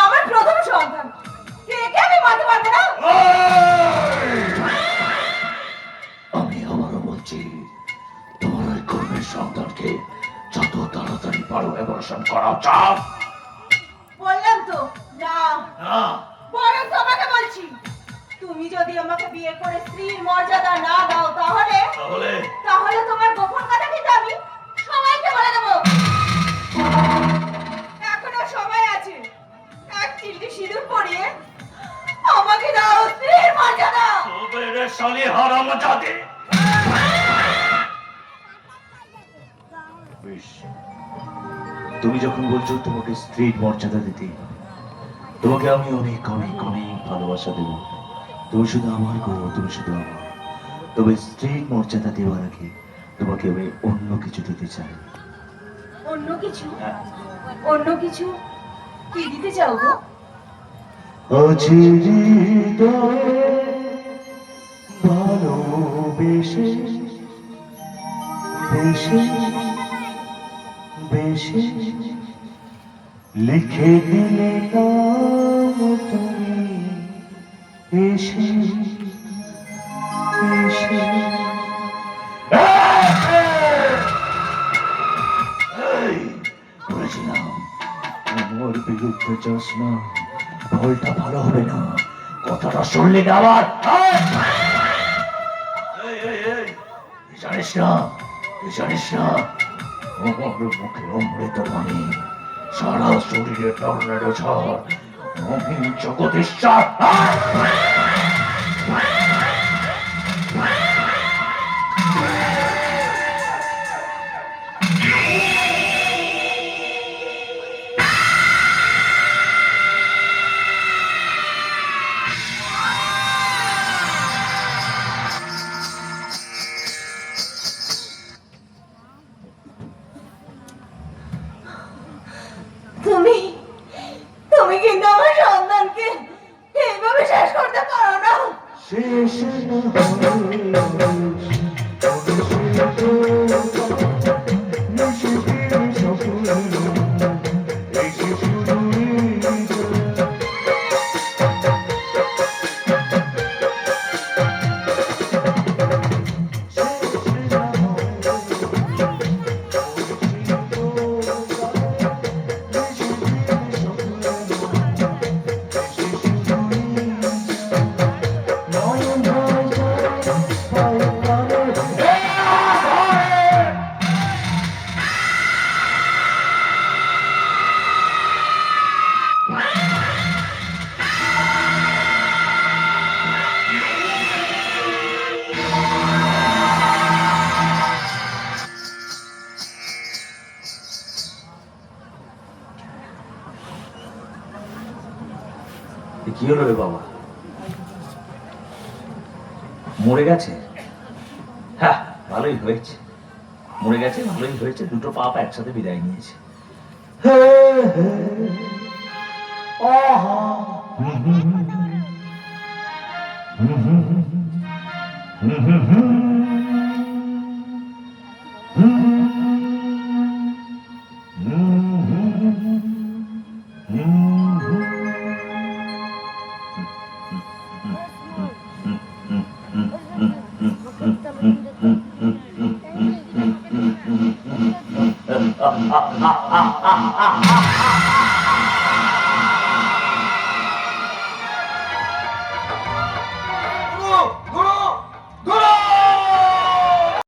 আমার প্রথম সন্তান, কে আমি মারতে পারবো না। আমি আবারও বলছি, তোমার ওই কর্মের সন্তানকে যত তাড়াতাড়ি পারো অপারেশন করা চাও। বললাম তো না, না বরং তোমাকে বলছি, তুমি যদি আমাকে বিয়ে করে স্ত্রীর মর্যাদা না দাও তাহলে তাহলে তাহলে তোমার গোপন কথা কিন্তু আমি সবাইকে বলে দেবো। এখনো সময় আছে, এক চিলটি সিঁদুর পরিয়ে আমাকে দাও স্ত্রীর মর্যাদা। তবে রে শালি হারামজাদে। বেশ, তুমি যখন বলছো তোমাকে স্ত্রীর মর্যাদা দিতে, তোমাকে আমি অনেক অনেক অনেক ভালোবাসা দেব। তুমি শুধু আমার গো, তুমি শুধু আমার। তবে স্ত্রীর মর্যাদা দেওয়ার আগে তোমাকে আমি অন্য কিছু দিতে চাই। অন্য কিছু? অন্য কিছু কি দিতে চাও গো? ভালোবেসে বেশে বেশে লিখে দিলে নাম তুমি এসে এসে। বলেছিলাম আমার বিরুদ্ধে যাস না, ফলটা ভালো হবে না। কথাটা শুনলি না আবার? জানিস না, জানিস না আমার মুখে অমৃত বাণী, সারা শরীরে টর্নেডো ঝড়, আমি জগদীশ্বর। তুমি তুমি কিন্তু আমার সন্তানকে এইভাবে শেষ করতে পারো না। শেষ কি হলো রে বাবা? মরে গেছে? হ্যাঁ, ভালোই হয়েছে, মরে গেছে, ভালোই হয়েছে। দুটো পাপ একসাথে বিদায় নিয়েছে।